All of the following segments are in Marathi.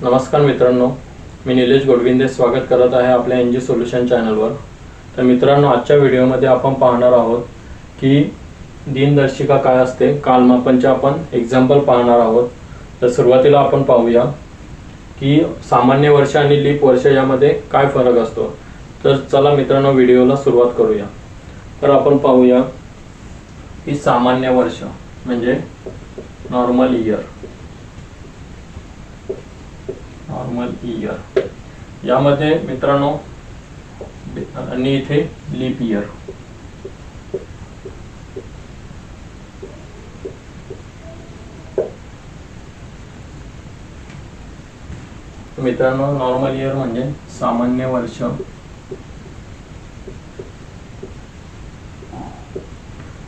नमस्कार मित्रांनो, मी निलेश गोडविंदे स्वागत करत आहे आपल्या एनजी सोल्युशन चॅनलवर। तर मित्रांनो, आजच्या व्हिडिओमध्ये आपण पाहणार आहोत की दिनदर्शिका काय असते, कालमापनचे आपण एग्जाम्पल पाहणार आहोत। तर सुरुवातीला आपण पाहूया की सामान्य वर्ष आणि लीप वर्ष यामध्ये काय फरक असतो। तर चला मित्रांनो, व्हिडिओला सुरुवात करूया। तर आपण पाहूया की सामान्य वर्ष म्हणजे नॉर्मल इयर, यामध्ये मित्रांनो आणि इथे लीप इयर। मित्रांनो, नॉर्मल इयर म्हणजे सामान्य वर्ष,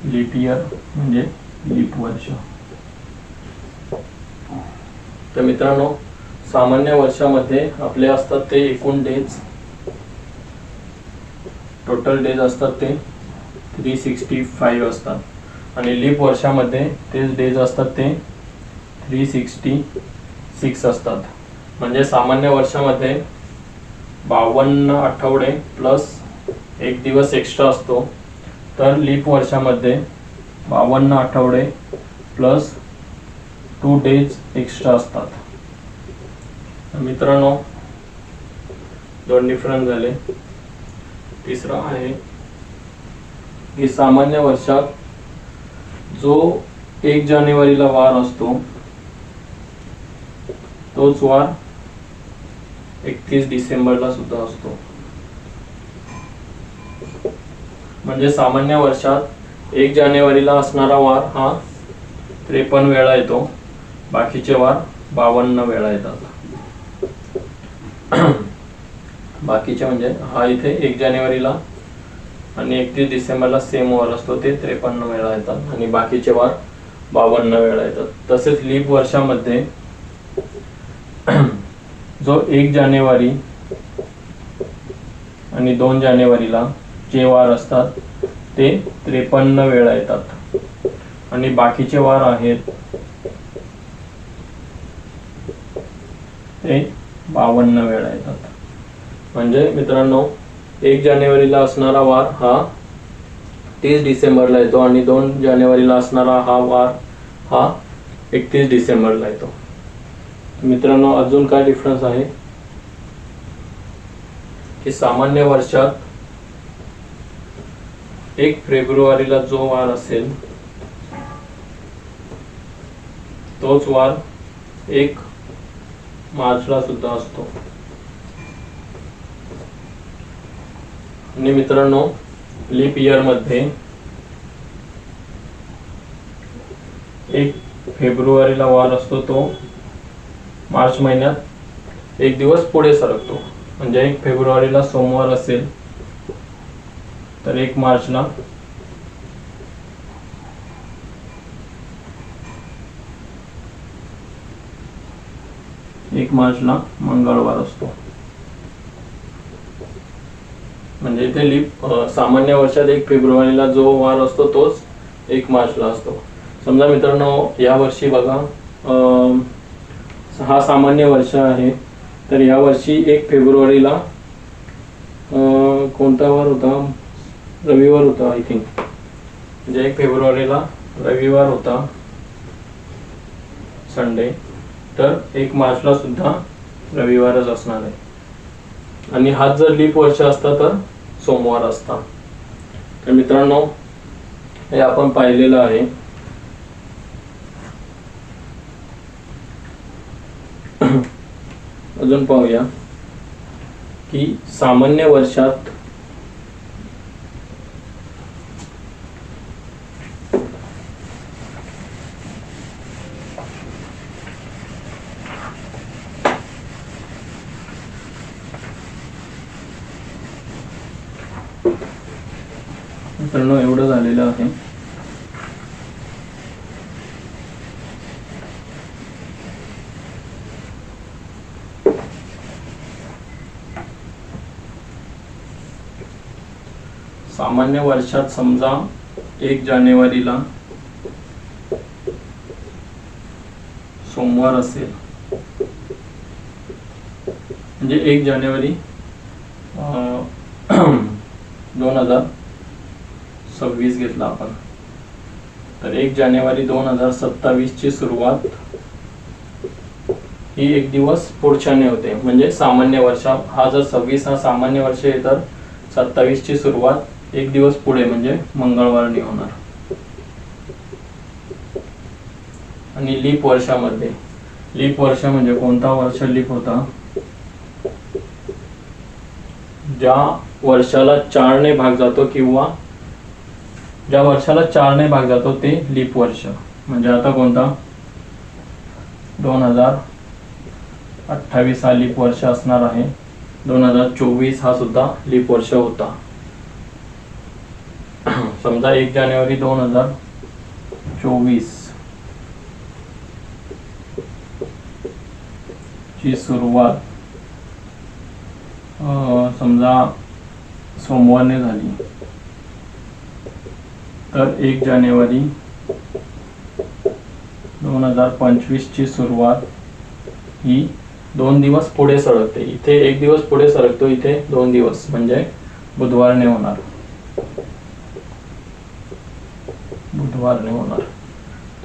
लीप इयर म्हणजे लीप वर्ष। तर मित्रांनो, सामान्य वर्षामध्ये आपले असतात ते एकूण डेज, टोटल डेज असतात ते 365 असतात आणि लीप वर्षामध्ये तेच डेज असतात ते 366 असतात। म्हणजे सामान्य वर्षामध्ये 52 आठवडे प्लस एक दिवस एक्स्ट्रा असतो, तर लीप वर्षामध्ये 52 आठवडे प्लस 2 डेज एक्स्ट्रा असतात। मित्रांनो, दोन डिफरन्स झाले। तिसरा आहे की सामान्य वर्षात जो 1 जानेवारीला वार असतो तोच वार 31 डिसेंबरला सुद्धा असतो। म्हणजे सामान्य वर्षात 1 जानेवारीला असणारा वार हा 53 वेळा येतो, बाकीचे वार 52 वेळा येतात। बाकीचे म्हणजे हा इथे 1 जानेवारीला आणि 31 डिसेंबरला सेम वार असतो, ते 53 वेळा येतात आणि बाकीचे वार 52 वेळा येतात। तसेच लीप वर्षामध्ये जो 1 जानेवारी आणि 2 जानेवारीला जे वार असतात ते 53 वेळा येतात आणि बाकीचे वार आहेत ते 52 वेळा येतात। म्हणजे मित्रांनो, 1 जानेवारीला असणारा वार हा 30 डिसेंबरला येतो आणि 2 जानेवारीला असणारा हा वार हा 31 डिसेंबरला येतो। मित्रांनो, अजून काय डिफरन्स आहे की सामान्य वर्षात 1 फेब्रुवारीला जो वार असेल तोच वार 1 मार्चला सुद्धा असतो। आणि मित्रांनो, लीप इयर मध्ये 1 फेब्रुवारीला वार असतो तो मार्च महिन्यात 1 दिवस पुढे सरकतो। म्हणजे 1 फेब्रुवारीला सोमवार असेल तर 1 मार्चला मंगळवार असतो। म्हणजे इथे लीप सामान्य वर्षात 1 फेब्रुवारीला जो वार असतो तोच 1 मार्चला असतो। समजा मित्रांनो, या वर्षी बघा, हा सामान्य वर्ष आहे, तर या वर्षी 1 फेब्रुवारीला कोणता वार होता? रविवार होता आय थिंक। म्हणजे 1 फेब्रुवारीला रविवार होता, संडे, तर 1 मार्चला सुद्धा रविवारच असणार आहे। आणि हाच जर लीप वर्ष असता तर सोमवार असता। तर मित्रांनो, हे आपण पाहिलेलं आहे। अजून पाहूया की सामान्य वर्षात मित्रांनो एवढं झालेलं आहे। सामान्य वर्षात समजा 1 जानेवारीला सोमवार असेल म्हणजे 1 जानेवारी 2026 घेतला आपण, तर 1 जानेवारी 2027 ची सुरुवात ही एक दिवस पुढच्याने होते. म्हणजे सामान्य वर्ष, हा जर 26 हा सामान्य वर्ष आहे तर 27 ची सुरुवात एक दिवस पुढे म्हणजे मंगळवारने होणार. आणि लीप वर्षामध्ये, लीप वर्ष म्हणजे कोणता वर्ष लीप होता, ज्या वर्षाला 4 ने भाग जातो किंवा ज्या वर्षाला 4 ने भाग जातो ते लीप वर्ष. म्हणजे आता कोणता 2028 हा लीप वर्ष असणार आहे. 2024 हा सुद्धा लीप वर्ष होता. समजा 1 जानेवारी 2024 ची सुरुवात समजा सोमवारने झाली, तर 1 जानेवारी 2025 ची सुरुवात ही 2 दिवस पुढे सरकते. इथे 1 दिवस पुढे सरकतो, इथे 2 दिवस म्हणजे बुधवारने होणार. बुधवारने होणार.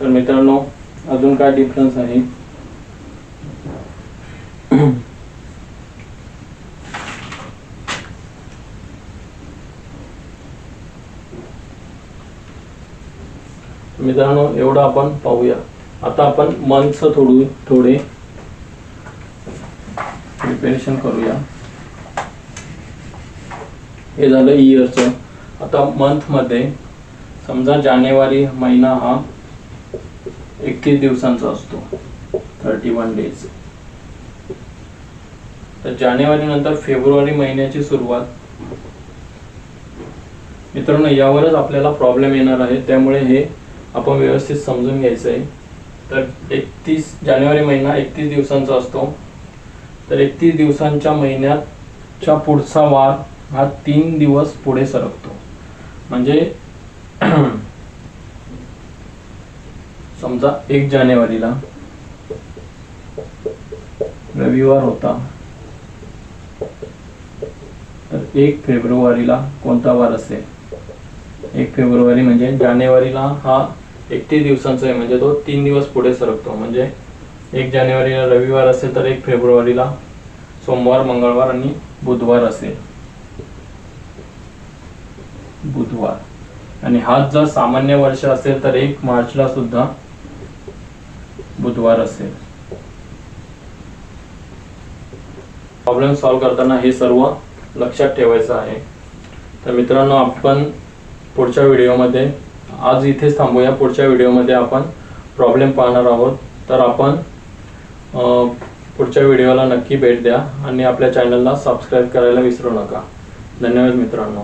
तर मित्रांनो अजून काय डिफरन्स आहे, मित्रांनो एवढं आपण पाहूया. आता आपण मंथच थोडे प्रिपरेशन करूया. हे झालं इयरचं. आता मंथ मध्ये समजा जानेवारी महिना हा 31 दिवसांचा असतो, 31 डेज. तर जानेवारी नंतर फेब्रुवारी महिन्याची सुरुवात. मित्रांनो यावरच आपल्याला प्रॉब्लेम येणार आहे, त्यामुळे हे आपण व्यवस्थित समजून घ्यायचं आहे. तर 31 जानेवारी महिना 31 दिवसांचा असतो. तर 31 दिवसांच्या महिन्याच्या पुढचा वार हा 3 दिवस पुढे सरकतो. म्हणजे समजा 1 जानेवारीला रविवार होता, तर 1 फेब्रुवारीला कोणता वार असेल, 1 फेब्रुवारी म्हणजे जानेवारीला हा 31 दिवसांचा आहे, म्हणजे तो 3 दिवस पुढे सरकतो. म्हणजे 1 जानेवारीला रविवार असेल तर 1 फेब्रुवारीला सोमवार, मंगळवार आणि बुधवार असेल, बुधवार. आणि हाच जर सामान्य वर्ष असेल तर 1 मार्चला सुद्धा बुधवार असेल. प्रॉब्लेम सॉल्व्ह करताना हे सर्व लक्षात ठेवायचं आहे. तर मित्रांनो आपण पुढच्या व्हिडिओमध्ये आज इथेच थांबूया. पुढच्या व्हिडिओमध्ये आपण प्रॉब्लेम पाहणार आहोत. तर आपण पुढच्या व्हिडिओला नक्की भेट द्या आणि आपल्या चॅनलला सबस्क्राईब करायला विसरू नका. धन्यवाद मित्रांनो.